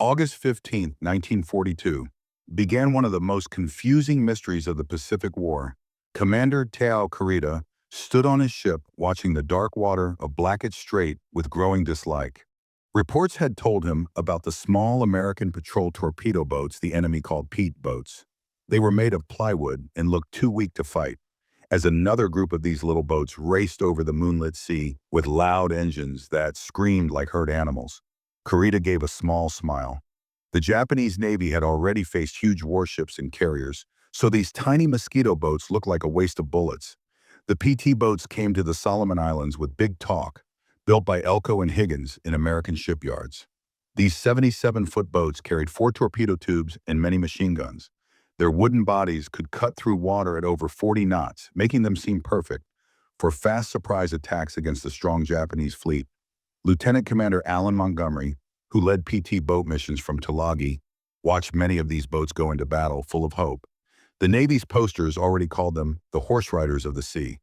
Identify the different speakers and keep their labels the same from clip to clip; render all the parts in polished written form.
Speaker 1: August 15, 1942, began one of the most confusing mysteries of the Pacific War. Commander Tao Kurita stood on his ship watching the dark water of Blackett Strait with growing dislike. Reports had told him about the small American patrol torpedo boats the enemy called Pete boats. They were made of plywood and looked too weak to fight, as another group of these little boats raced over the moonlit sea with loud engines that screamed like herd animals. Kurita gave a small smile. The Japanese Navy had already faced huge warships and carriers, so these tiny mosquito boats looked like a waste of bullets. The PT boats came to the Solomon Islands with big talk, built by Elko and Higgins in American shipyards. These 77-foot boats carried 4 torpedo tubes and many machine guns. Their wooden bodies could cut through water at over 40 knots, making them seem perfect for fast surprise attacks against the strong Japanese fleet. Lieutenant Commander Alan Montgomery, who led PT boat missions from Tulagi, watched many of these boats go into battle full of hope. The Navy's posters already called them the horse riders of the sea.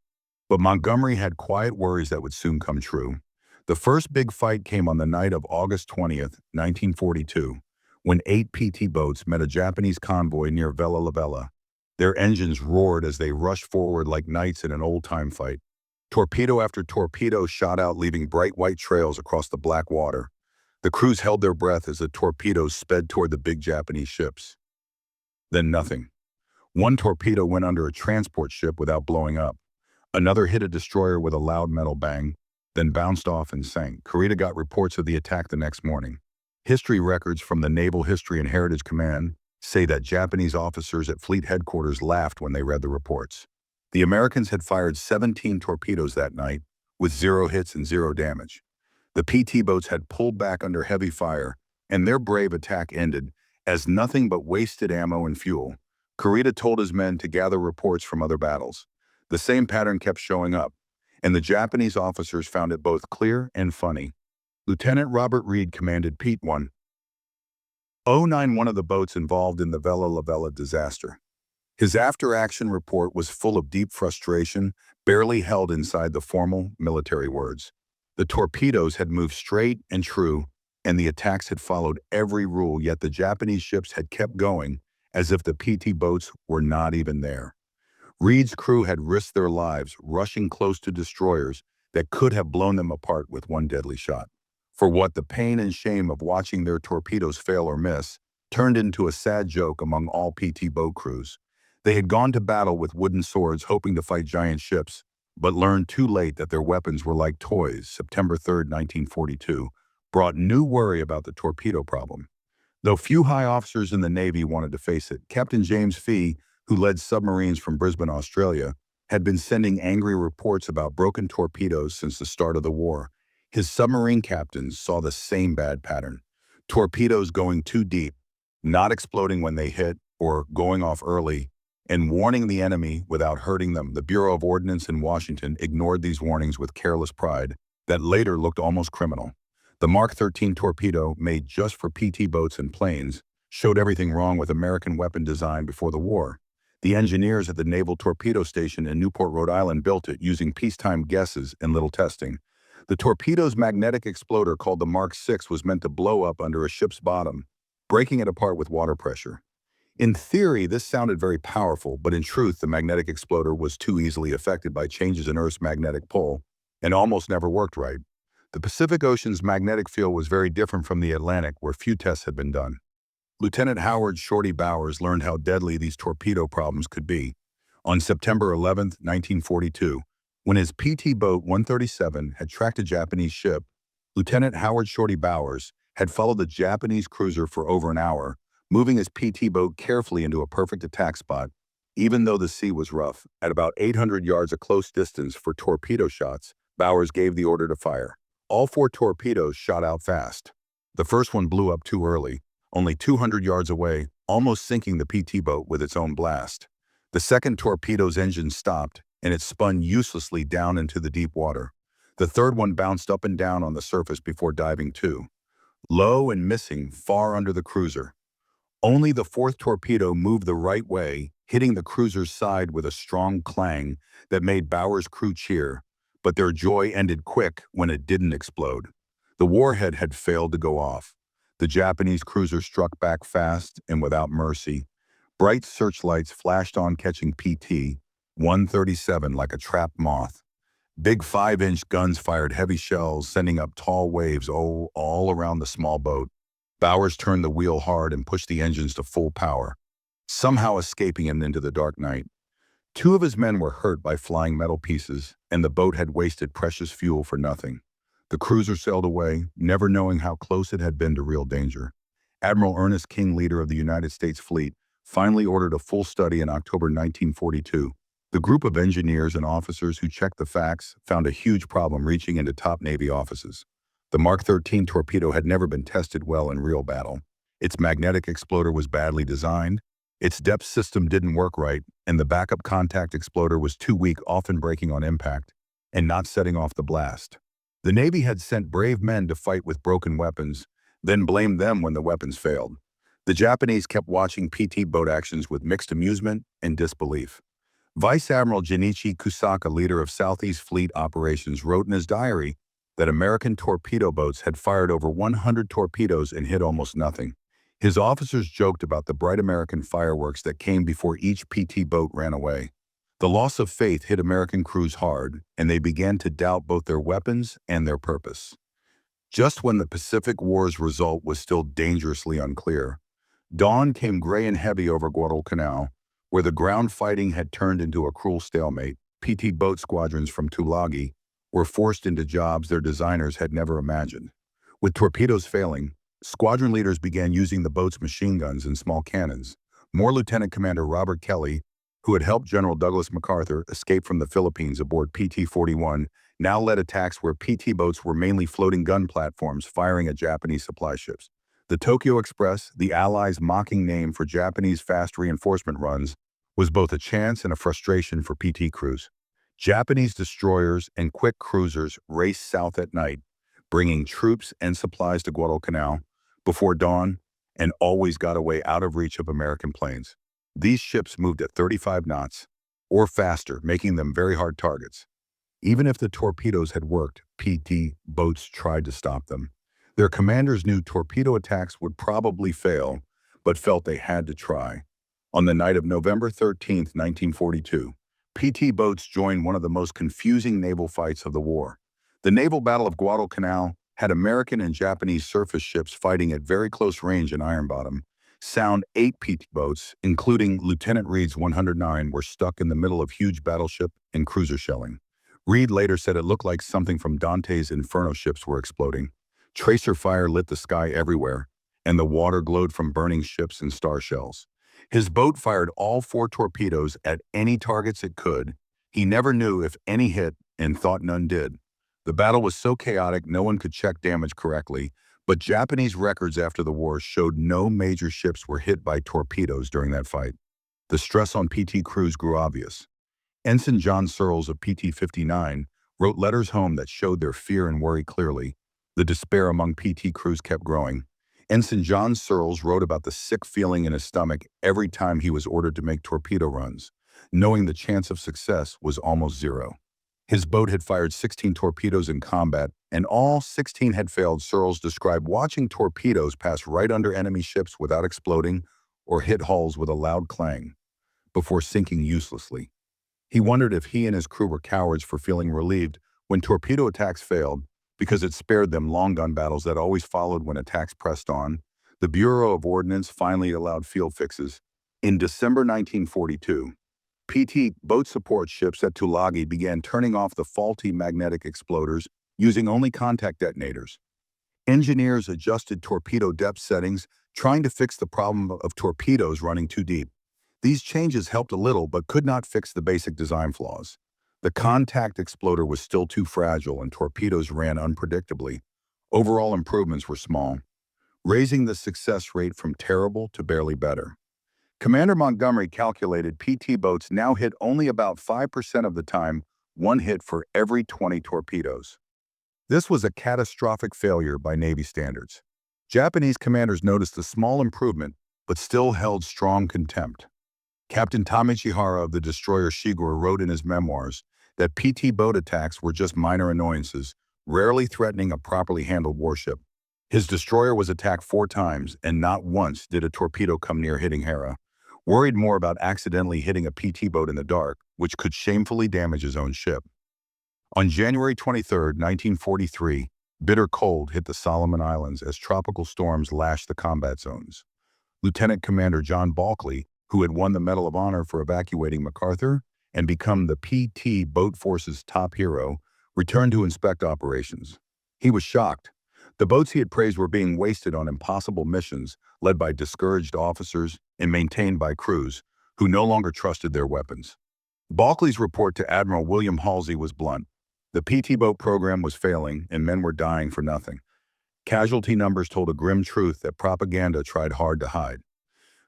Speaker 1: But Montgomery had quiet worries that would soon come true. The first big fight came on the night of August 20th, 1942, when 8 PT boats met a Japanese convoy near Vella La Vella. Their engines roared as they rushed forward like knights in an old-time fight. Torpedo after torpedo shot out, leaving bright white trails across the black water. The crews held their breath as the torpedoes sped toward the big Japanese ships. Then nothing. One torpedo went under a transport ship without blowing up. Another hit a destroyer with a loud metal bang, then bounced off and sank. Kurita got reports of the attack the next morning. History records from the Naval History and Heritage Command say that Japanese officers at fleet headquarters laughed when they read the reports. The Americans had fired 17 torpedoes that night, with 0 hits and 0 damage. The PT boats had pulled back under heavy fire, and their brave attack ended as nothing but wasted ammo and fuel. Kurita told his men to gather reports from other battles. The same pattern kept showing up, and the Japanese officers found it both clear and funny. Lieutenant Robert Reed commanded Pete 109, one of the boats involved in the Vella La Vella disaster. His after-action report was full of deep frustration, barely held inside the formal military words. The torpedoes had moved straight and true, and the attacks had followed every rule, yet the Japanese ships had kept going as if the PT boats were not even there. Reed's crew had risked their lives rushing close to destroyers that could have blown them apart with one deadly shot. For what the pain and shame of watching their torpedoes fail or miss turned into a sad joke among all PT boat crews. They had gone to battle with wooden swords hoping to fight giant ships, but learned too late that their weapons were like toys. September 3, 1942, brought new worry about the torpedo problem. Though few high officers in the Navy wanted to face it, Captain James Fee, who led submarines from Brisbane, Australia, had been sending angry reports about broken torpedoes since the start of the war. His submarine captains saw the same bad pattern: torpedoes going too deep, not exploding when they hit, or going off early, and warning the enemy without hurting them. The Bureau of Ordnance in Washington ignored these warnings with careless pride that later looked almost criminal. The Mark 13 torpedo, made just for PT boats and planes, showed everything wrong with American weapon design before the war. The engineers at the Naval Torpedo Station in Newport, Rhode Island built it using peacetime guesses and little testing. The torpedo's magnetic exploder, called the Mark 6, was meant to blow up under a ship's bottom, breaking it apart with water pressure. In theory, this sounded very powerful, but in truth, the magnetic exploder was too easily affected by changes in Earth's magnetic pole and almost never worked right. The Pacific Ocean's magnetic field was very different from the Atlantic, where few tests had been done. Lieutenant Howard "Shorty" Bowers learned how deadly these torpedo problems could be. On September 11, 1942, when his PT boat 137 had tracked a Japanese ship, Lieutenant Howard "Shorty" Bowers had followed the Japanese cruiser for over an hour, moving his PT boat carefully into a perfect attack spot, even though the sea was rough. At about 800 yards a close distance for torpedo shots, Bowers gave the order to fire. All 4 torpedoes shot out fast. The first one blew up too early, only 200 yards away, almost sinking the PT boat with its own blast. The second torpedo's engine stopped, and it spun uselessly down into the deep water. The third one bounced up and down on the surface before diving too, low and missing far under the cruiser. Only the 4th torpedo moved the right way, hitting the cruiser's side with a strong clang that made Bowers' crew cheer, but their joy ended quick when it didn't explode. The warhead had failed to go off. The Japanese cruiser struck back fast and without mercy. Bright searchlights flashed on, catching PT-137 like a trapped moth. Big 5-inch guns fired heavy shells, sending up tall waves all around the small boat. Bowers turned the wheel hard and pushed the engines to full power, somehow escaping him into the dark night. Two of his men were hurt by flying metal pieces, and the boat had wasted precious fuel for nothing. The cruiser sailed away, never knowing how close it had been to real danger. Admiral Ernest King, leader of the United States fleet, finally ordered a full study in October 1942. The group of engineers and officers who checked the facts found a huge problem reaching into top Navy offices. The Mark 13 torpedo had never been tested well in real battle. Its magnetic exploder was badly designed, its depth system didn't work right, and the backup contact exploder was too weak, often breaking on impact and not setting off the blast. The Navy had sent brave men to fight with broken weapons, then blamed them when the weapons failed. The Japanese kept watching PT boat actions with mixed amusement and disbelief. Vice Admiral Junichi Kusaka, leader of Southeast Fleet operations, wrote in his diary that American torpedo boats had fired over 100 torpedoes and hit almost nothing. His officers joked about the bright American fireworks that came before each PT boat ran away. The loss of faith hit American crews hard, and they began to doubt both their weapons and their purpose. Just when the Pacific War's result was still dangerously unclear, dawn came gray and heavy over Guadalcanal, where the ground fighting had turned into a cruel stalemate. PT boat squadrons from Tulagi were forced into jobs their designers had never imagined. With torpedoes failing, squadron leaders began using the boat's machine guns and small cannons. More Lieutenant Commander Robert Kelly, who had helped General Douglas MacArthur escape from the Philippines aboard PT-41, now led attacks where PT boats were mainly floating gun platforms firing at Japanese supply ships. The Tokyo Express, the Allies' mocking name for Japanese fast reinforcement runs, was both a chance and a frustration for PT crews. Japanese destroyers and quick cruisers raced south at night, bringing troops and supplies to Guadalcanal before dawn, and always got away out of reach of American planes. These ships moved at 35 knots or faster, making them very hard targets. Even if the torpedoes had worked, PT boats tried to stop them. Their commanders knew torpedo attacks would probably fail, but felt they had to try. On the night of November 13, 1942, PT boats joined one of the most confusing naval fights of the war. The naval battle of Guadalcanal had American and Japanese surface ships fighting at very close range in Iron Bottom. Sound 8 PT boats, including Lieutenant Reed's 109, were stuck in the middle of huge battleship and cruiser shelling. Reed later said it looked like something from Dante's Inferno ships were exploding. Tracer fire lit the sky everywhere, and the water glowed from burning ships and star shells. His boat fired all 4 torpedoes at any targets it could. He never knew if any hit and thought none did. The battle was so chaotic no one could check damage correctly, but Japanese records after the war showed no major ships were hit by torpedoes during that fight. The stress on PT crews grew obvious. Ensign John Searles of PT-59 wrote letters home that showed their fear and worry clearly. The despair among PT crews kept growing. Ensign John Searles wrote about the sick feeling in his stomach every time he was ordered to make torpedo runs, knowing the chance of success was almost zero. His boat had fired 16 torpedoes in combat, and all 16 had failed. Searles described watching torpedoes pass right under enemy ships without exploding or hit hulls with a loud clang before sinking uselessly. He wondered if he and his crew were cowards for feeling relieved when torpedo attacks failed, because it spared them long gun battles that always followed when attacks pressed on. The Bureau of Ordnance finally allowed field fixes. In December 1942, PT boat support ships at Tulagi began turning off the faulty magnetic exploders using only contact detonators. Engineers adjusted torpedo depth settings, trying to fix the problem of torpedoes running too deep. These changes helped a little but could not fix the basic design flaws. The contact exploder was still too fragile and torpedoes ran unpredictably. Overall improvements were small, raising the success rate from terrible to barely better. Commander Montgomery calculated PT boats now hit only about 5% of the time, one hit for every 20 torpedoes. This was a catastrophic failure by Navy standards. Japanese commanders noticed the small improvement, but still held strong contempt. Captain Tamichihara of the destroyer Shigure wrote in his memoirs that PT boat attacks were just minor annoyances, rarely threatening a properly handled warship. His destroyer was attacked 4 times, and not once did a torpedo come near hitting Hera, worried more about accidentally hitting a PT boat in the dark, which could shamefully damage his own ship. On January 23, 1943, bitter cold hit the Solomon Islands as tropical storms lashed the combat zones. Lieutenant Commander John Balkley, who had won the Medal of Honor for evacuating MacArthur and become the PT Boat Force's top hero, returned to inspect operations. He was shocked. The boats he had praised were being wasted on impossible missions led by discouraged officers and maintained by crews who no longer trusted their weapons. Balkley's report to Admiral William Halsey was blunt. The PT boat program was failing and men were dying for nothing. Casualty numbers told a grim truth that propaganda tried hard to hide.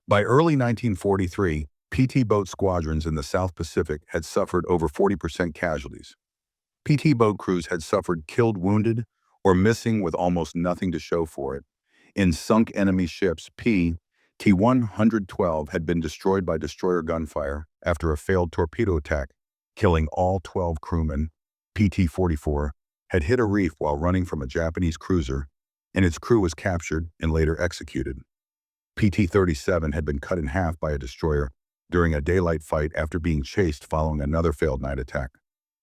Speaker 1: By early 1943, PT boat squadrons in the South Pacific had suffered over 40% casualties. PT boat crews had suffered killed, wounded, or missing with almost nothing to show for it. In sunk enemy ships, T-112 had been destroyed by destroyer gunfire after a failed torpedo attack, killing all 12 crewmen. PT-44 had hit a reef while running from a Japanese cruiser, and its crew was captured and later executed. PT-37 had been cut in half by a destroyer during a daylight fight after being chased following another failed night attack.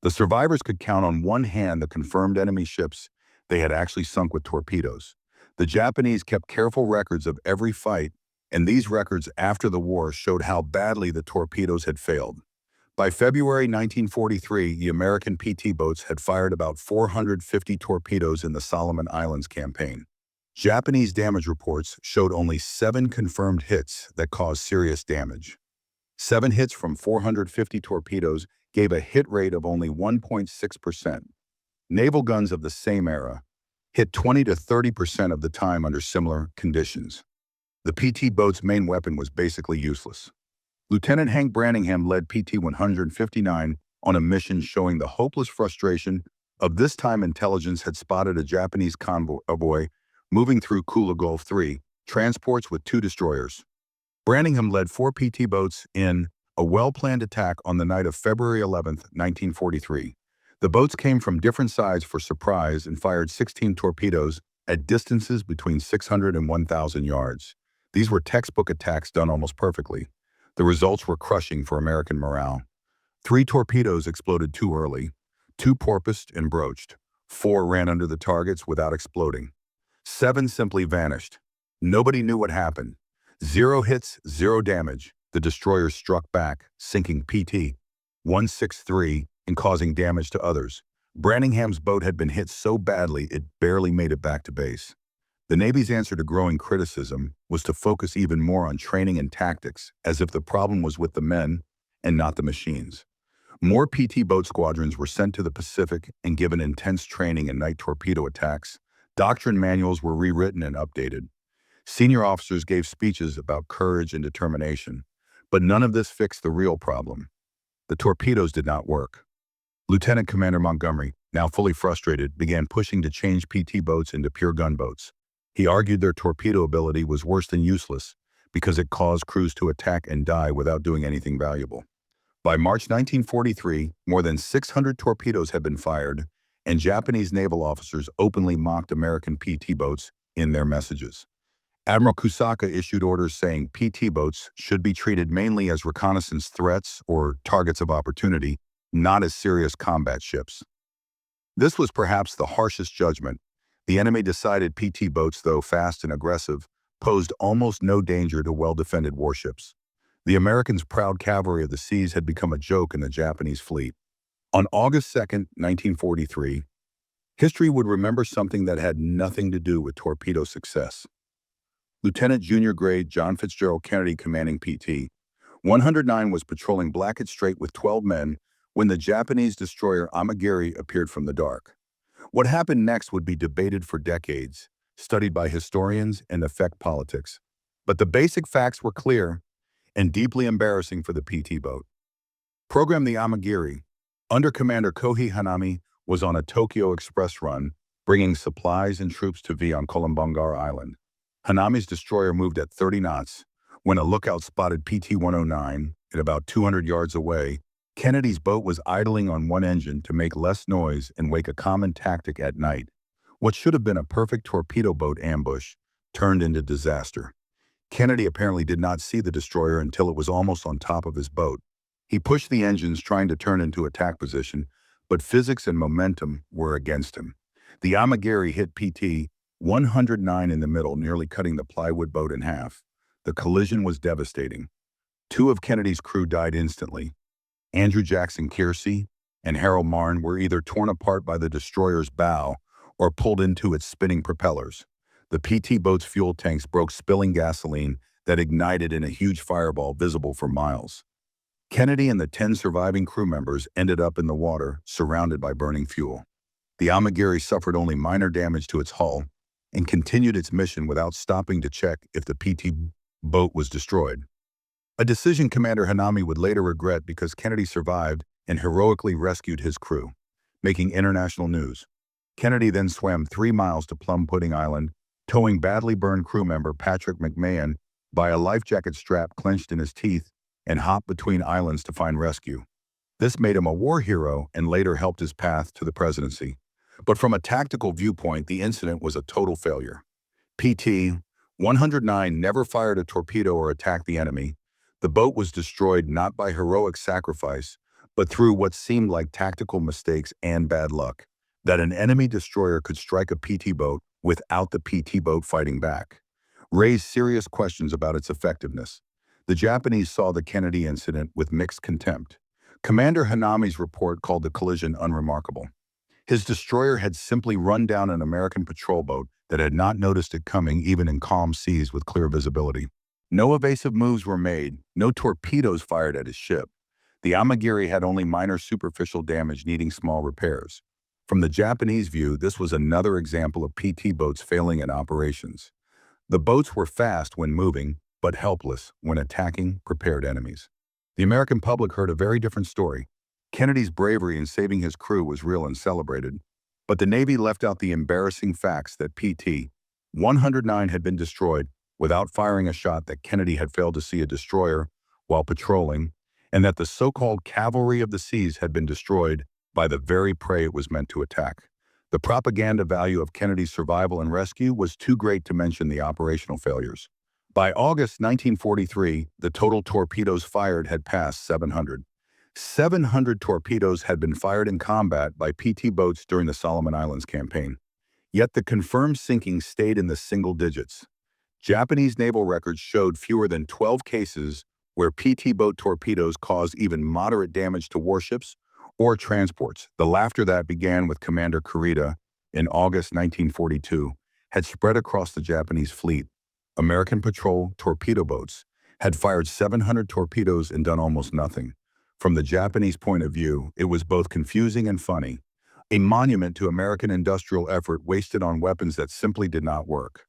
Speaker 1: The survivors could count on one hand the confirmed enemy ships they had actually sunk with torpedoes. The Japanese kept careful records of every fight, and these records after the war showed how badly the torpedoes had failed. By February 1943, the American PT boats had fired about 450 torpedoes in the Solomon Islands campaign. Japanese damage reports showed only 7 confirmed hits that caused serious damage. 7 hits from 450 torpedoes gave a hit rate of only 1.6%. Naval guns of the same era hit 20 to 30% of the time under similar conditions. The PT boat's main weapon was basically useless. Lieutenant Hank Branningham led PT-159 on a mission showing the hopeless frustration of this time intelligence had spotted a Japanese convoy moving through Kula Gulf 3, transports with 2 destroyers. Branningham led 4 PT boats in a well-planned attack on the night of February 11, 1943. The boats came from different sides for surprise and fired 16 torpedoes at distances between 600 and 1,000 yards. These were textbook attacks done almost perfectly. The results were crushing for American morale. 3 torpedoes exploded too early, 2 porpoised and broached, 4 ran under the targets without exploding. 7 simply vanished. Nobody knew what happened. 0 hits, 0 damage. The destroyers struck back, sinking PT-163 and causing damage to others. Branningham's boat had been hit so badly it barely made it back to base. The Navy's answer to growing criticism was to focus even more on training and tactics, as if the problem was with the men and not the machines. More PT boat squadrons were sent to the Pacific and given intense training in night torpedo attacks. Doctrine manuals were rewritten and updated. Senior officers gave speeches about courage and determination, but none of this fixed the real problem. The torpedoes did not work. Lieutenant Commander Montgomery, now fully frustrated, began pushing to change PT boats into pure gunboats. He argued their torpedo ability was worse than useless because it caused crews to attack and die without doing anything valuable. By March 1943, more than 600 torpedoes had been fired, and Japanese naval officers openly mocked American PT boats in their messages. Admiral Kusaka issued orders saying PT boats should be treated mainly as reconnaissance threats or targets of opportunity, not as serious combat ships. This was perhaps the harshest judgment. The enemy decided PT boats, though fast and aggressive, posed almost no danger to well-defended warships. The Americans' proud cavalry of the seas had become a joke in the Japanese fleet. On August 2, 1943, history would remember something that had nothing to do with torpedo success. Lieutenant Junior Grade John Fitzgerald Kennedy, commanding PT 109, was patrolling Blackett Strait with 12 men when the Japanese destroyer Amagiri appeared from the dark. What happened next would be debated for decades, studied by historians, and affect politics. But the basic facts were clear and deeply embarrassing for the PT boat. Program the Amagiri, under Commander Kohei Hanami, was on a Tokyo Express run, bringing supplies and troops to V on Kolombangara Island. Hanami's destroyer moved at 30 knots. When a lookout spotted PT-109 at about 200 yards away, Kennedy's boat was idling on one engine to make less noise and wake, a common tactic at night. What should have been a perfect torpedo boat ambush turned into disaster. Kennedy apparently did not see the destroyer until it was almost on top of his boat. He pushed the engines trying to turn into attack position, but physics and momentum were against him. The Amagiri hit PT 109 in the middle, nearly cutting the plywood boat in half. The collision was devastating. Two of Kennedy's crew died instantly. Andrew Jackson Kiersey and Harold Marne were either torn apart by the destroyer's bow or pulled into its spinning propellers. The PT boat's fuel tanks broke, spilling gasoline that ignited in a huge fireball visible for miles. Kennedy and the 10 surviving crew members ended up in the water, surrounded by burning fuel. The Amagiri suffered only minor damage to its hull and continued its mission without stopping to check if the PT boat was destroyed. A decision Commander Hanami would later regret because Kennedy survived and heroically rescued his crew, making international news. Kennedy then swam 3 miles to Plum Pudding Island, towing badly burned crew member Patrick McMahon by a life jacket strap clenched in his teeth, and hopped between islands to find rescue. This made him a war hero and later helped his path to the presidency. But from a tactical viewpoint, the incident was a total failure. PT 109 never fired a torpedo or attacked the enemy. The boat was destroyed not by heroic sacrifice, but through what seemed like tactical mistakes and bad luck. That an enemy destroyer could strike a PT boat without the PT boat fighting back raised serious questions about its effectiveness. The Japanese saw the Kennedy incident with mixed contempt. Commander Hanami's report called the collision unremarkable. His destroyer had simply run down an American patrol boat that had not noticed it coming, even in calm seas with clear visibility. No evasive moves were made, no torpedoes fired at his ship. The Amagiri had only minor superficial damage needing small repairs. From the Japanese view, this was another example of PT boats failing in operations. The boats were fast when moving, but helpless when attacking prepared enemies. The American public heard a very different story. Kennedy's bravery in saving his crew was real and celebrated, but the Navy left out the embarrassing facts that PT 109 had been destroyed without firing a shot, that Kennedy had failed to see a destroyer while patrolling, and that the so-called cavalry of the seas had been destroyed by the very prey it was meant to attack. The propaganda value of Kennedy's survival and rescue was too great to mention the operational failures. By August 1943, the total torpedoes fired had passed 700. 700 torpedoes had been fired in combat by PT boats during the Solomon Islands campaign. Yet the confirmed sinkings stayed in the single digits. Japanese naval records showed fewer than 12 cases where PT boat torpedoes caused even moderate damage to warships or transports. The laughter that began with Commander Kurita in August 1942 had spread across the Japanese fleet. American patrol torpedo boats had fired 700 torpedoes and done almost nothing. From the Japanese point of view, it was both confusing and funny, a monument to American industrial effort wasted on weapons that simply did not work.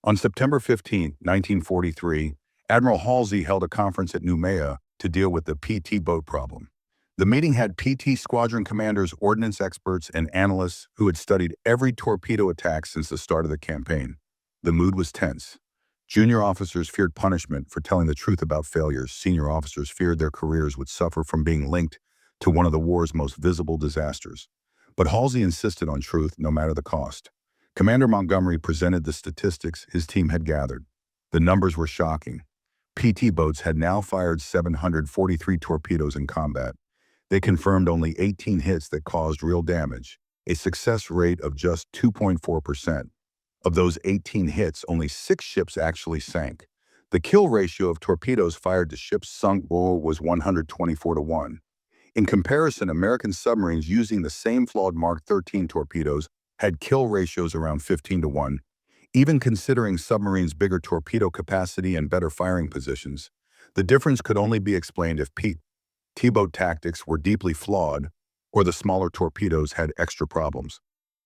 Speaker 1: On September 15, 1943, Admiral Halsey held a conference at Noumea to deal with the PT boat problem. The meeting had PT squadron commanders, ordnance experts, and analysts who had studied every torpedo attack since the start of the campaign. The mood was tense. Junior officers feared punishment for telling the truth about failures. Senior officers feared their careers would suffer from being linked to one of the war's most visible disasters. But Halsey insisted on truth no matter the cost. Commander Montgomery presented the statistics his team had gathered. The numbers were shocking. PT boats had now fired 743 torpedoes in combat. They confirmed only 18 hits that caused real damage, a success rate of just 2.4%. Of those 18 hits, only 6 ships actually sank. The kill ratio of torpedoes fired to ships sunk was 124 to 1. In comparison, American submarines using the same flawed Mark 13 torpedoes had kill ratios around 15 to 1. Even considering submarines' bigger torpedo capacity and better firing positions, the difference could only be explained if T-boat tactics were deeply flawed or the smaller torpedoes had extra problems.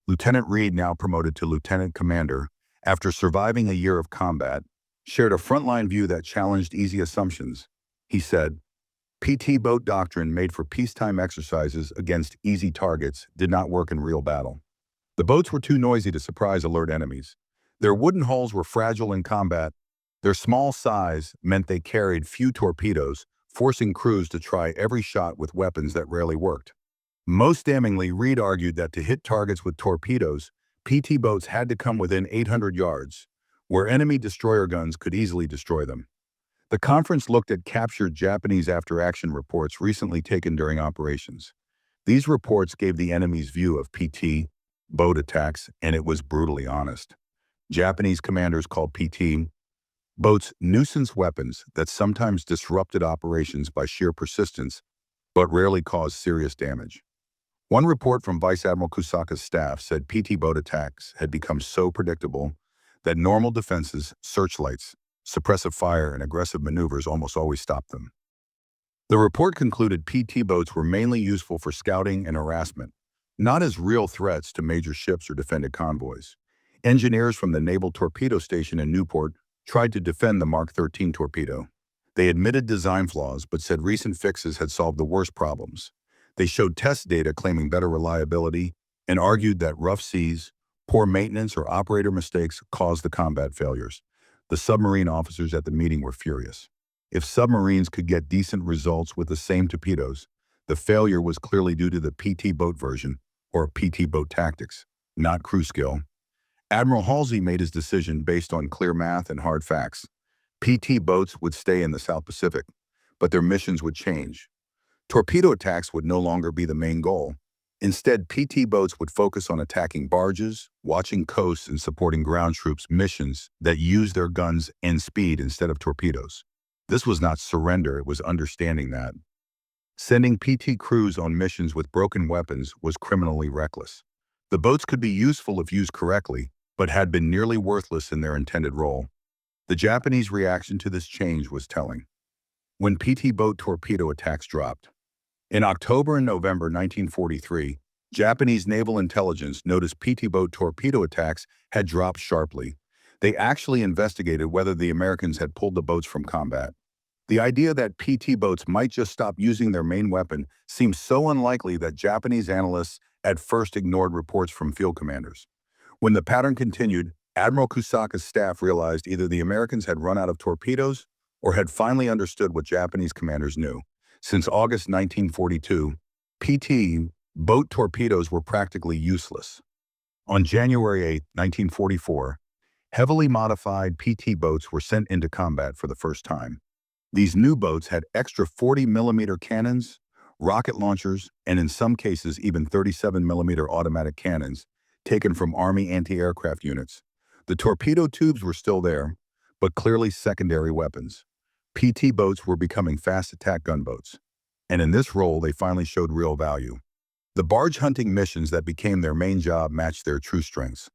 Speaker 1: Lieutenant Reed, now promoted to lieutenant commander, after surviving a year of combat, shared a frontline view that challenged easy assumptions. He said, PT boat doctrine made for peacetime exercises against easy targets did not work in real battle. The boats were too noisy to surprise alert enemies. Their wooden hulls were fragile in combat. Their small size meant they carried few torpedoes, forcing crews to try every shot with weapons that rarely worked. Most damningly, Reed argued that to hit targets with torpedoes, PT boats had to come within 800 yards, where enemy destroyer guns could easily destroy them. The conference looked at captured Japanese after-action reports recently taken during operations. These reports gave the enemy's view of PT boat attacks, and it was brutally honest. Japanese commanders called PT boats nuisance weapons that sometimes disrupted operations by sheer persistence, but rarely caused serious damage. One report from Vice Admiral Kusaka's staff said PT boat attacks had become so predictable that normal defenses, searchlights, suppressive fire, and aggressive maneuvers almost always stopped them. The report concluded PT boats were mainly useful for scouting and harassment, not as real threats to major ships or defended convoys. Engineers from the Naval Torpedo Station in Newport tried to defend the Mark 13 torpedo. They admitted design flaws but said recent fixes had solved the worst problems. They showed test data claiming better reliability and argued that rough seas, poor maintenance, or operator mistakes caused the combat failures. The submarine officers at the meeting were furious. If submarines could get decent results with the same torpedoes, the failure was clearly due to the PT boat version, or PT boat tactics, not crew skill. Admiral Halsey made his decision based on clear math and hard facts. PT boats would stay in the South Pacific, but their missions would change. Torpedo attacks would no longer be the main goal. Instead, PT boats would focus on attacking barges, watching coasts, and supporting ground troops missions that used their guns and speed instead of torpedoes. This was not surrender, it was understanding that. Sending PT crews on missions with broken weapons was criminally reckless. The boats could be useful if used correctly, but had been nearly worthless in their intended role. The Japanese reaction to this change was telling. When PT boat torpedo attacks dropped. In October and November 1943, Japanese naval intelligence noticed PT boat torpedo attacks had dropped sharply. They actually investigated whether the Americans had pulled the boats from combat. The idea that PT boats might just stop using their main weapon seemed so unlikely that Japanese analysts at first ignored reports from field commanders. When the pattern continued, Admiral Kusaka's staff realized either the Americans had run out of torpedoes or had finally understood what Japanese commanders knew. Since August 1942, PT boat torpedoes were practically useless. On January 8, 1944, heavily modified PT boats were sent into combat for the first time. These new boats had extra 40mm cannons, rocket launchers, and in some cases even 37mm automatic cannons taken from Army anti-aircraft units. The torpedo tubes were still there, but clearly secondary weapons. PT boats were becoming fast attack gunboats, and in this role they finally showed real value. The barge hunting missions that became their main job matched their true strengths.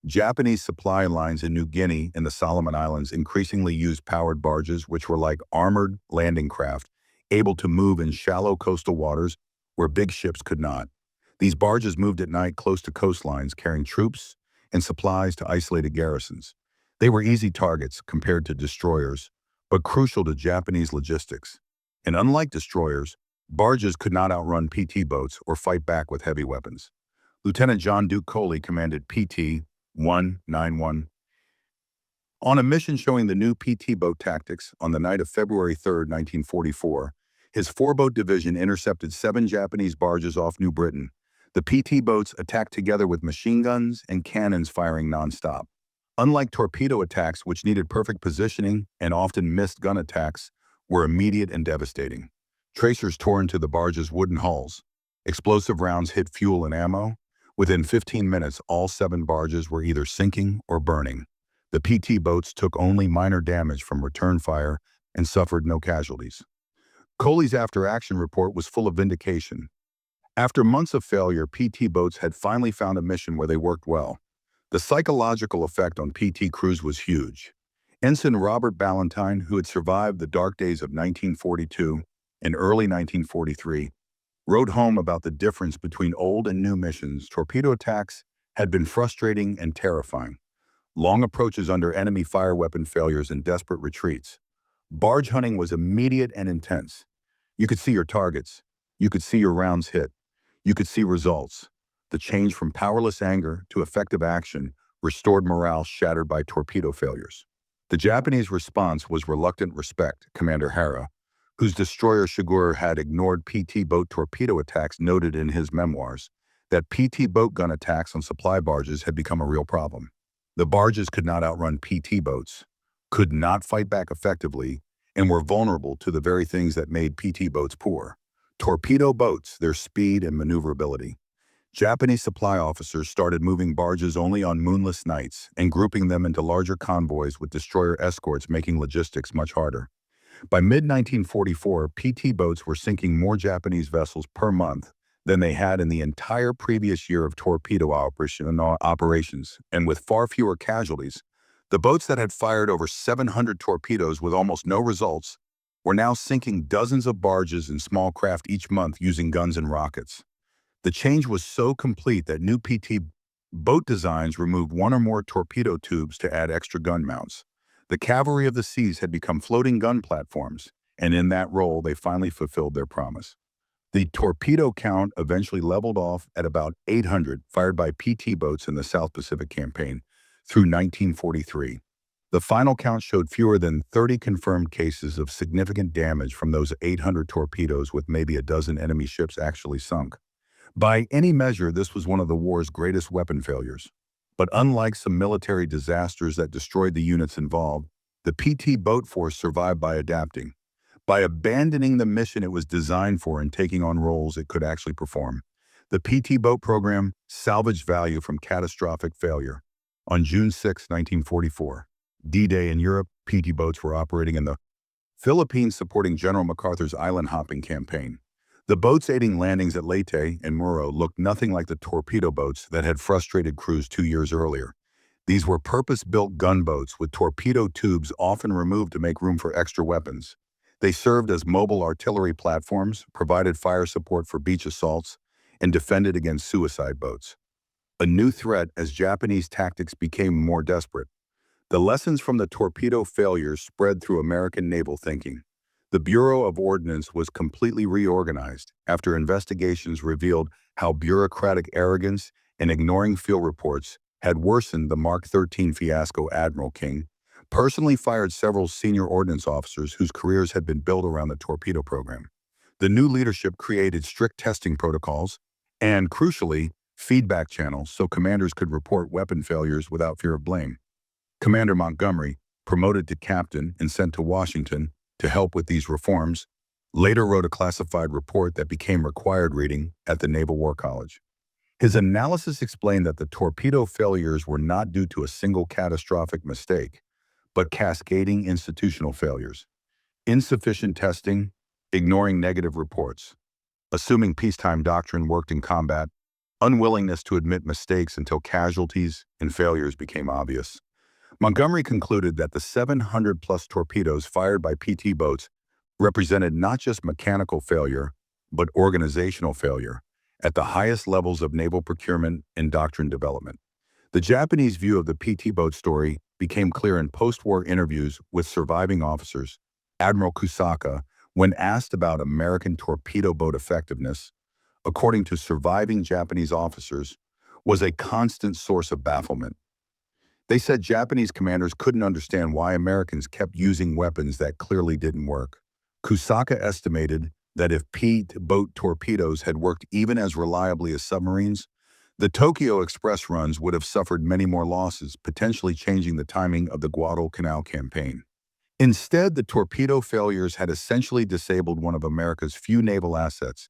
Speaker 1: Japanese supply lines in New Guinea and the Solomon Islands increasingly used powered barges which were like armored landing craft, able to move in shallow coastal waters where big ships could not. These barges moved at night close to coastlines carrying troops and supplies to isolated garrisons. They were easy targets compared to destroyers, but crucial to Japanese logistics. And unlike destroyers, barges could not outrun PT boats or fight back with heavy weapons. Lieutenant John Duke Coley commanded PT 191 on a mission showing the new PT boat tactics. On the night of February 3, 1944, his four-boat division intercepted 7 Japanese barges off New Britain. The PT boats attacked together with machine guns and cannons firing nonstop. Unlike torpedo attacks, which needed perfect positioning and often missed gun attacks, were immediate and devastating. Tracers tore into the barges' wooden hulls. Explosive rounds hit fuel and ammo. Within 15 minutes, all 7 barges were either sinking or burning. The PT boats took only minor damage from return fire and suffered no casualties. Coley's after-action report was full of vindication. After months of failure, PT boats had finally found a mission where they worked well. The psychological effect on PT crews was huge. Ensign Robert Ballantyne, who had survived the dark days of 1942 and early 1943, wrote home about the difference between old and new missions. Torpedo attacks had been frustrating and terrifying. Long approaches under enemy fire weapon failures and desperate retreats. Barge hunting was immediate and intense. You could see your targets. You could see your rounds hit. You could see results. The change from powerless anger to effective action restored morale shattered by torpedo failures. The Japanese response was reluctant respect. Commander Hara, whose destroyer Shigure had ignored PT boat torpedo attacks, noted in his memoirs. that PT boat gun attacks on supply barges had become a real problem. The barges could not outrun PT boats, could not fight back effectively, and were vulnerable to the very things that made PT boats poor. Torpedo boats, their speed and maneuverability. Japanese supply officers started moving barges only on moonless nights and grouping them into larger convoys with destroyer escorts, making logistics much harder. By mid-1944, PT boats were sinking more Japanese vessels per month than they had in the entire previous year of torpedo operations, and with far fewer casualties. The boats that had fired over 700 torpedoes with almost no results were now sinking dozens of barges and small craft each month using guns and rockets. The change was so complete that new PT boat designs removed one or more torpedo tubes to add extra gun mounts. The cavalry of the seas had become floating gun platforms, and in that role they finally fulfilled their promise. The torpedo count eventually leveled off at about 800 fired by PT boats in the South Pacific Campaign through 1943. The final count showed fewer than 30 confirmed cases of significant damage from those 800 torpedoes, with maybe a dozen enemy ships actually sunk. By any measure, this was one of the war's greatest weapon failures. But unlike some military disasters that destroyed the units involved, the PT boat force survived by adapting, by abandoning the mission it was designed for and taking on roles it could actually perform. The PT boat program salvaged value from catastrophic failure. On June 6, 1944, D-Day in Europe, PT boats were operating in the Philippines supporting General MacArthur's island-hopping campaign. The boats aiding landings at Leyte and Muro looked nothing like the torpedo boats that had frustrated crews 2 years earlier. These were purpose-built gunboats with torpedo tubes often removed to make room for extra weapons. They served as mobile artillery platforms, provided fire support for beach assaults, and defended against suicide boats. A new threat as Japanese tactics became more desperate. The lessons from the torpedo failures spread through American naval thinking. The Bureau of Ordnance was completely reorganized after investigations revealed how bureaucratic arrogance and ignoring field reports had worsened the Mark 13 fiasco. Admiral King personally fired several senior ordnance officers whose careers had been built around the torpedo program. The new leadership created strict testing protocols and, crucially, feedback channels so commanders could report weapon failures without fear of blame. Commander Montgomery, promoted to captain and sent to Washington to help with these reforms, later wrote a classified report that became required reading at the Naval War College. His analysis explained that the torpedo failures were not due to a single catastrophic mistake, but cascading institutional failures. Insufficient testing, ignoring negative reports, assuming peacetime doctrine worked in combat, unwillingness to admit mistakes until casualties and failures became obvious. Montgomery concluded that the 700-plus torpedoes fired by PT boats represented not just mechanical failure, but organizational failure at the highest levels of naval procurement and doctrine development. The Japanese view of the PT boat story became clear in post-war interviews with surviving officers. Admiral Kusaka, when asked about American torpedo boat effectiveness, according to surviving Japanese officers, was a constant source of bafflement. They said Japanese commanders couldn't understand why Americans kept using weapons that clearly didn't work. Kusaka estimated that if PT boat torpedoes had worked even as reliably as submarines, the Tokyo Express runs would have suffered many more losses, potentially changing the timing of the Guadalcanal campaign. Instead, the torpedo failures had essentially disabled one of America's few naval assets,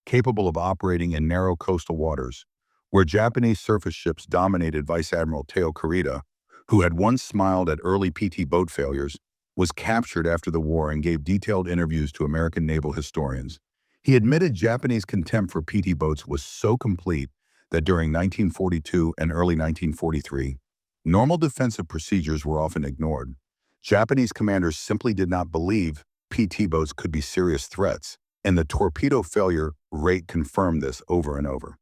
Speaker 1: capable of operating in narrow coastal waters, where Japanese surface ships dominated. Vice Admiral Teo Kurita, who had once smiled at early PT boat failures, was captured after the war and gave detailed interviews to American naval historians. He admitted Japanese contempt for PT boats was so complete that during 1942 and early 1943, normal defensive procedures were often ignored. Japanese commanders simply did not believe PT boats could be serious threats, and the torpedo failure rate confirmed this over and over.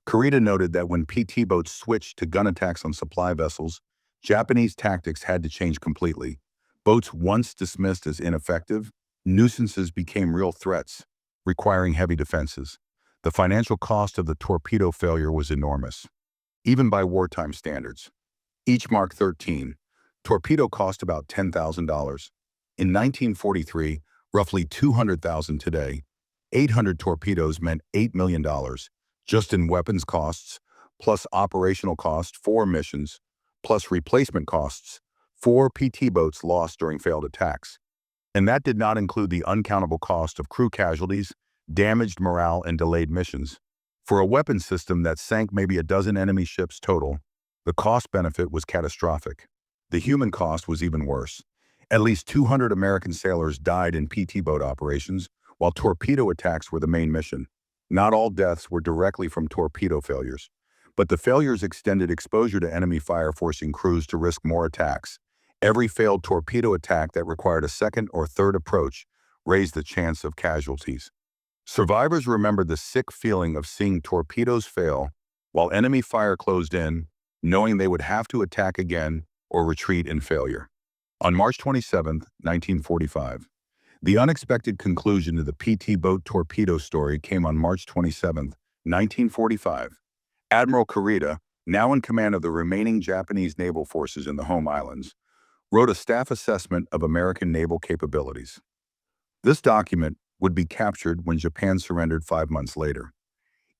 Speaker 1: Kurita noted that when PT boats switched to gun attacks on supply vessels, Japanese tactics had to change completely. Boats once dismissed as ineffective, nuisances became real threats, requiring heavy defenses. The financial cost of the torpedo failure was enormous, even by wartime standards. Each Mark 13 torpedo cost about $10,000. In 1943, roughly $200,000 today, 800 torpedoes meant $8 million just in weapons costs, plus operational cost, 4 missions, plus replacement costs, 4 PT boats lost during failed attacks. And that did not include the uncountable cost of crew casualties, damaged morale, and delayed missions. For a weapon system that sank maybe a dozen enemy ships total, the cost-benefit was catastrophic. The human cost was even worse. At least 200 American sailors died in PT boat operations, while torpedo attacks were the main mission. Not all deaths were directly from torpedo failures, but the failures extended exposure to enemy fire, forcing crews to risk more attacks. Every failed torpedo attack that required a second or third approach raised the chance of casualties. Survivors remembered the sick feeling of seeing torpedoes fail while enemy fire closed in, knowing they would have to attack again or retreat in failure. On March 27, 1945, the unexpected conclusion to the PT boat torpedo story came on March 27, 1945. Admiral Kurita, now in command of the remaining Japanese naval forces in the home islands, wrote a staff assessment of American naval capabilities. This document would be captured when Japan surrendered 5 months later.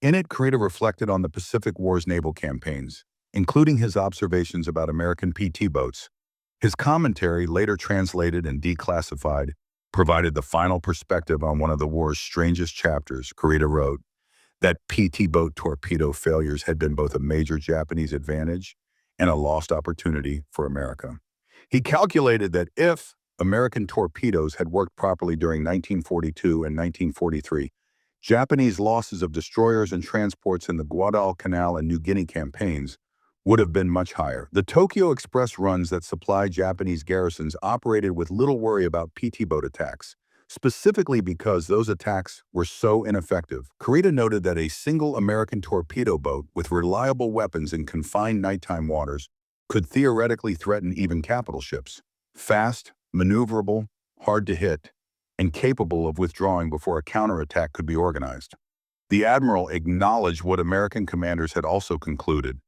Speaker 1: In it, Kurita reflected on the Pacific War's naval campaigns, including his observations about American PT boats. His commentary, later translated and declassified, provided the final perspective on one of the war's strangest chapters. Kurita wrote that PT boat torpedo failures had been both a major Japanese advantage and a lost opportunity for America. He calculated that if American torpedoes had worked properly during 1942 and 1943, Japanese losses of destroyers and transports in the Guadalcanal and New Guinea campaigns would have been much higher. The Tokyo Express runs that supplied Japanese garrisons operated with little worry about PT boat attacks, specifically because those attacks were so ineffective. Kurita noted that a single American torpedo boat with reliable weapons in confined nighttime waters could theoretically threaten even capital ships. Fast, maneuverable, hard to hit, and capable of withdrawing before a counterattack could be organized. The admiral acknowledged what American commanders had also concluded.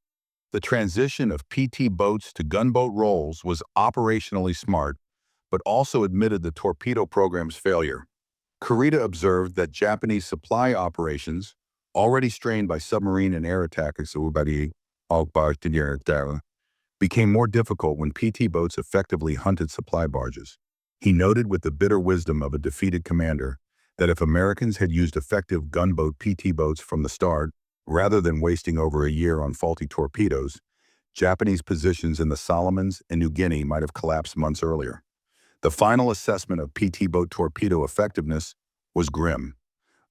Speaker 1: The transition of PT boats to gunboat roles was operationally smart, but also admitted the torpedo program's failure. Kurita observed that Japanese supply operations, already strained by submarine and air attacks, became more difficult when PT boats effectively hunted supply barges. He noted with the bitter wisdom of a defeated commander that if Americans had used effective gunboat PT boats from the start, rather than wasting over a year on faulty torpedoes, Japanese positions in the Solomons and New Guinea might have collapsed months earlier. The final assessment of PT boat torpedo effectiveness was grim.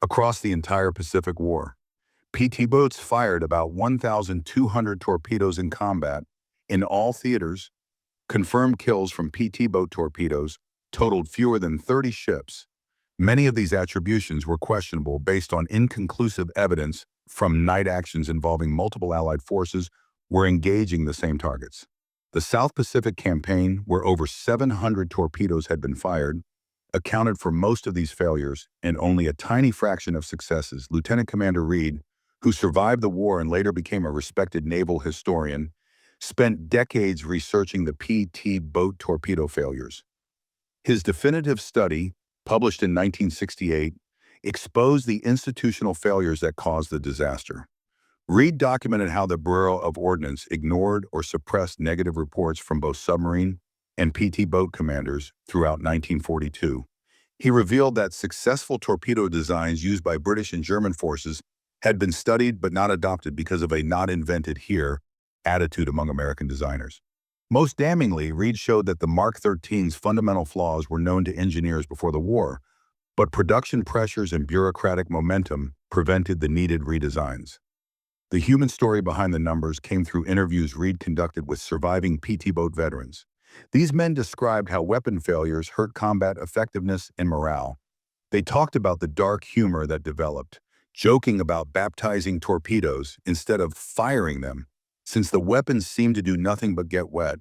Speaker 1: Across the entire Pacific War, PT boats fired about 1,200 torpedoes in combat. In all theaters, confirmed kills from PT boat torpedoes totaled fewer than 30 ships. Many of these attributions were questionable based on inconclusive evidence from night actions involving multiple Allied forces were engaging the same targets. The South Pacific Campaign, where over 700 torpedoes had been fired, accounted for most of these failures and only a tiny fraction of successes. Lieutenant Commander Reed, who survived the war and later became a respected naval historian, spent decades researching the PT boat torpedo failures. His definitive study, published in 1968, exposed the institutional failures that caused the disaster. Reed documented how the Bureau of Ordnance ignored or suppressed negative reports from both submarine and PT boat commanders throughout 1942. He revealed that successful torpedo designs used by British and German forces had been studied but not adopted because of a not invented here attitude among American designers. Most damningly, Reed showed that the Mark 13's fundamental flaws were known to engineers before the war, but production pressures and bureaucratic momentum prevented the needed redesigns. The human story behind the numbers came through interviews Reed conducted with surviving PT boat veterans. These men described how weapon failures hurt combat effectiveness and morale. They talked about the dark humor that developed, joking about baptizing torpedoes instead of firing them, since the weapons seemed to do nothing but get wet.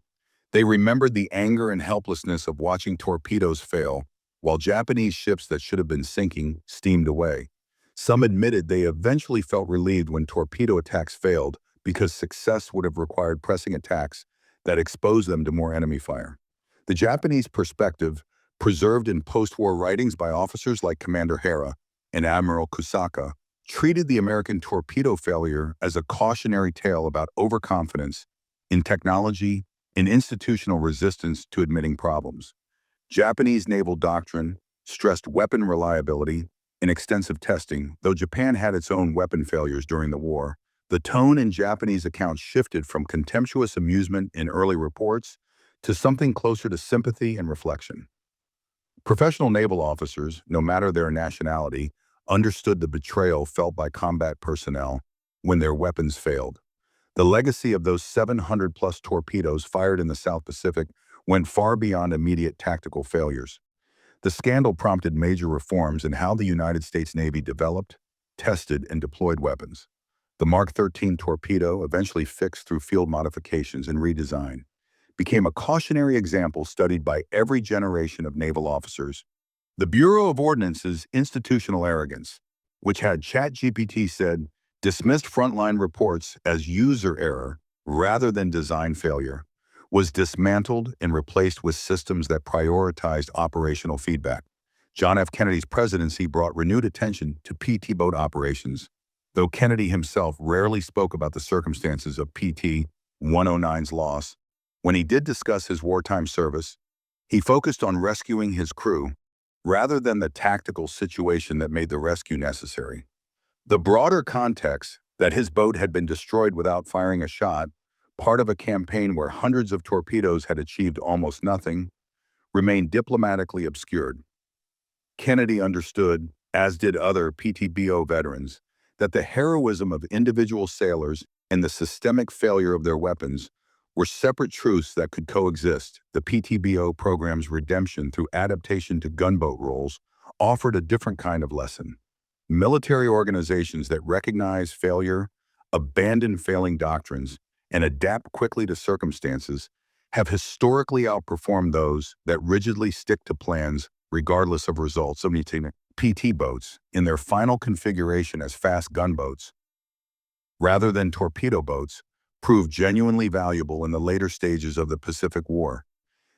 Speaker 1: They remembered the anger and helplessness of watching torpedoes fail, while Japanese ships that should have been sinking steamed away. Some admitted they eventually felt relieved when torpedo attacks failed because success would have required pressing attacks that exposed them to more enemy fire. The Japanese perspective, preserved in post-war writings by officers like Commander Hara and Admiral Kusaka, treated the American torpedo failure as a cautionary tale about overconfidence in technology and institutional resistance to admitting problems. Japanese naval doctrine stressed weapon reliability and extensive testing. Though Japan had its own weapon failures during the war, the tone in Japanese accounts shifted from contemptuous amusement in early reports to something closer to sympathy and reflection. Professional naval officers, no matter their nationality, understood the betrayal felt by combat personnel when their weapons failed. The legacy of those 700-plus torpedoes fired in the South Pacific went far beyond immediate tactical failures. The scandal prompted major reforms in how the United States Navy developed, tested, and deployed weapons. The Mark 13 torpedo, eventually fixed through field modifications and redesign, became a cautionary example studied by every generation of naval officers. The Bureau of Ordnance's institutional arrogance, which had ChatGPT said, dismissed frontline reports as user error rather than design failure, was dismantled and replaced with systems that prioritized operational feedback. John F. Kennedy's presidency brought renewed attention to PT boat operations, though Kennedy himself rarely spoke about the circumstances of PT 109's loss. When he did discuss his wartime service, he focused on rescuing his crew rather than the tactical situation that made the rescue necessary. The broader context that his boat had been destroyed without firing a shot, part of a campaign where hundreds of torpedoes had achieved almost nothing, remained diplomatically obscured. Kennedy understood, as did other PTBO veterans, that the heroism of individual sailors and the systemic failure of their weapons were separate truths that could coexist. The PTBO program's redemption through adaptation to gunboat roles offered a different kind of lesson. Military organizations that recognize failure, abandon failing doctrines, and adapt quickly to circumstances have historically outperformed those that rigidly stick to plans regardless of results. Of PT boats, in their final configuration as fast gunboats, rather than torpedo boats, proved genuinely valuable in the later stages of the Pacific War.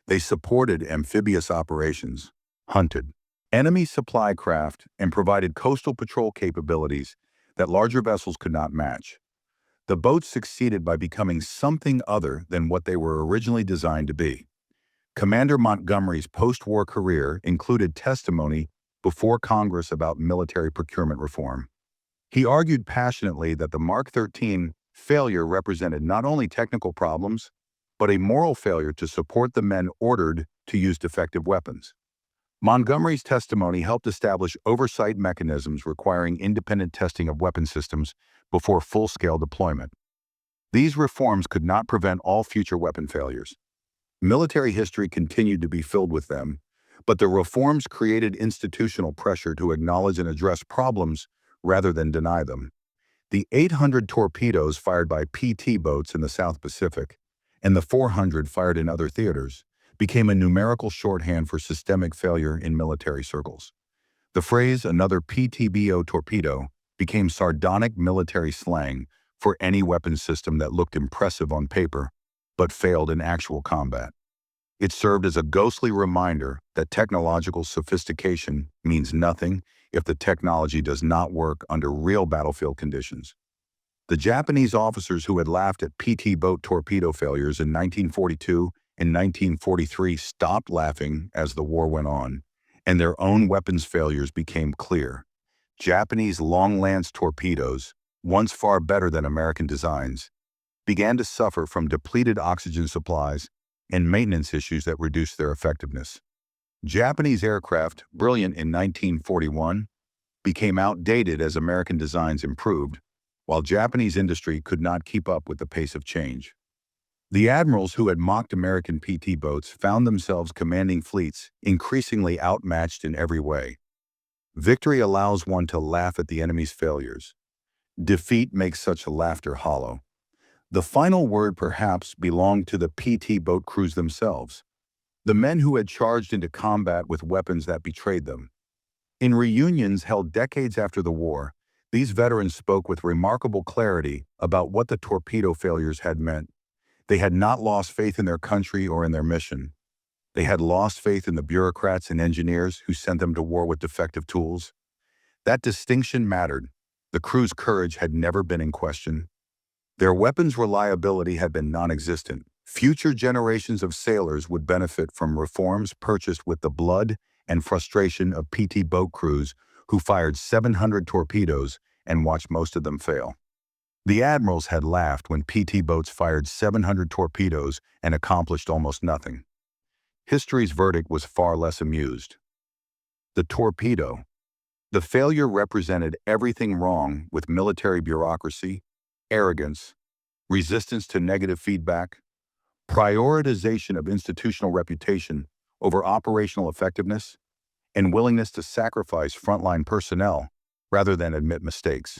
Speaker 1: They supported amphibious operations, hunted enemy supply craft, and provided coastal patrol capabilities that larger vessels could not match. The boats succeeded by becoming something other than what they were originally designed to be. Commander Montgomery's post-war career included testimony before Congress about military procurement reform. He argued passionately that the Mark 13 failure represented not only technical problems, but a moral failure to support the men ordered to use defective weapons. Montgomery's testimony helped establish oversight mechanisms requiring independent testing of weapon systems before full-scale deployment. These reforms could not prevent all future weapon failures. Military history continued to be filled with them, but the reforms created institutional pressure to acknowledge and address problems rather than deny them. The 800 torpedoes fired by PT boats in the South Pacific and the 400 fired in other theaters became a numerical shorthand for systemic failure in military circles. The phrase "another PTBO torpedo" became sardonic military slang for any weapon system that looked impressive on paper but failed in actual combat. It served as a ghostly reminder that technological sophistication means nothing if the technology does not work under real battlefield conditions. The Japanese officers who had laughed at PT boat torpedo failures in 1942 and 1943 stopped laughing as the war went on, and their own weapons failures became clear. Japanese long-lance torpedoes, once far better than American designs, began to suffer from depleted oxygen supplies and maintenance issues that reduced their effectiveness. Japanese aircraft, brilliant in 1941, became outdated as American designs improved, while Japanese industry could not keep up with the pace of change. The admirals who had mocked American PT boats found themselves commanding fleets increasingly outmatched in every way. Victory allows one to laugh at the enemy's failures. Defeat makes such laughter hollow. The final word perhaps belonged to the PT boat crews themselves, the men who had charged into combat with weapons that betrayed them. In reunions held decades after the war, these veterans spoke with remarkable clarity about what the torpedo failures had meant. They had not lost faith in their country or in their mission. They had lost faith in the bureaucrats and engineers who sent them to war with defective tools. That distinction mattered. The crew's courage had never been in question. Their weapons' reliability had been non-existent. Future generations of sailors would benefit from reforms purchased with the blood and frustration of PT boat crews who fired 700 torpedoes and watched most of them fail. The Admirals had laughed when PT boats fired 700 torpedoes and accomplished almost nothing. History's verdict was far less amused. The torpedo. The failure represented everything wrong with military bureaucracy, arrogance, resistance to negative feedback, prioritization of institutional reputation over operational effectiveness, and willingness to sacrifice frontline personnel rather than admit mistakes.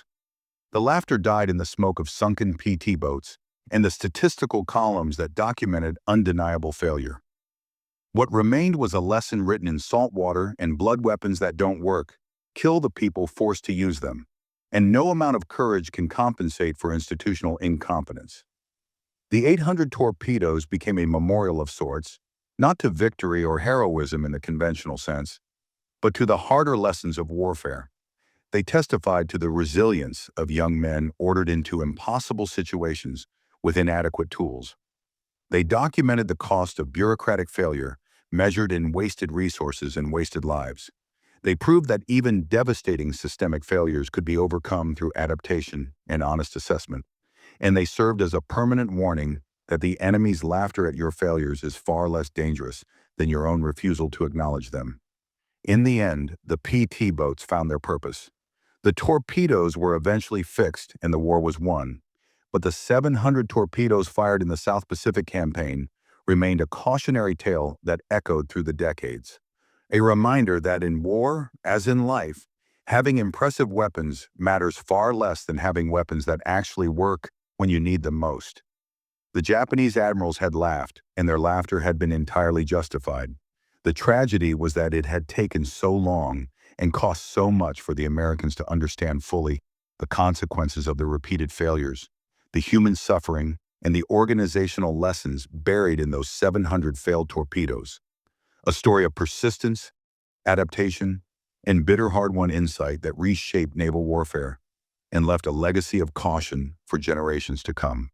Speaker 1: The laughter died in the smoke of sunken PT boats and the statistical columns that documented undeniable failure. What remained was a lesson written in salt water and blood: weapons that don't work kill the people forced to use them, and no amount of courage can compensate for institutional incompetence. The 800 torpedoes became a memorial of sorts, not to victory or heroism in the conventional sense, but to the harder lessons of warfare. They testified to the resilience of young men ordered into impossible situations with inadequate tools. They documented the cost of bureaucratic failure, measured in wasted resources and wasted lives. They proved that even devastating systemic failures could be overcome through adaptation and honest assessment. And they served as a permanent warning that the enemy's laughter at your failures is far less dangerous than your own refusal to acknowledge them. In the end, the PT boats found their purpose. The torpedoes were eventually fixed and the war was won. But the 700 torpedoes fired in the South Pacific campaign remained a cautionary tale that echoed through the decades. A reminder that in war, as in life, having impressive weapons matters far less than having weapons that actually work when you need them most. The Japanese admirals had laughed, and their laughter had been entirely justified. The tragedy was that it had taken so long and cost so much for the Americans to understand fully the consequences of their repeated failures, the human suffering, and the organizational lessons buried in those 700 failed torpedoes. A story of persistence, adaptation, and bitter hard-won insight that reshaped naval warfare and left a legacy of caution for generations to come.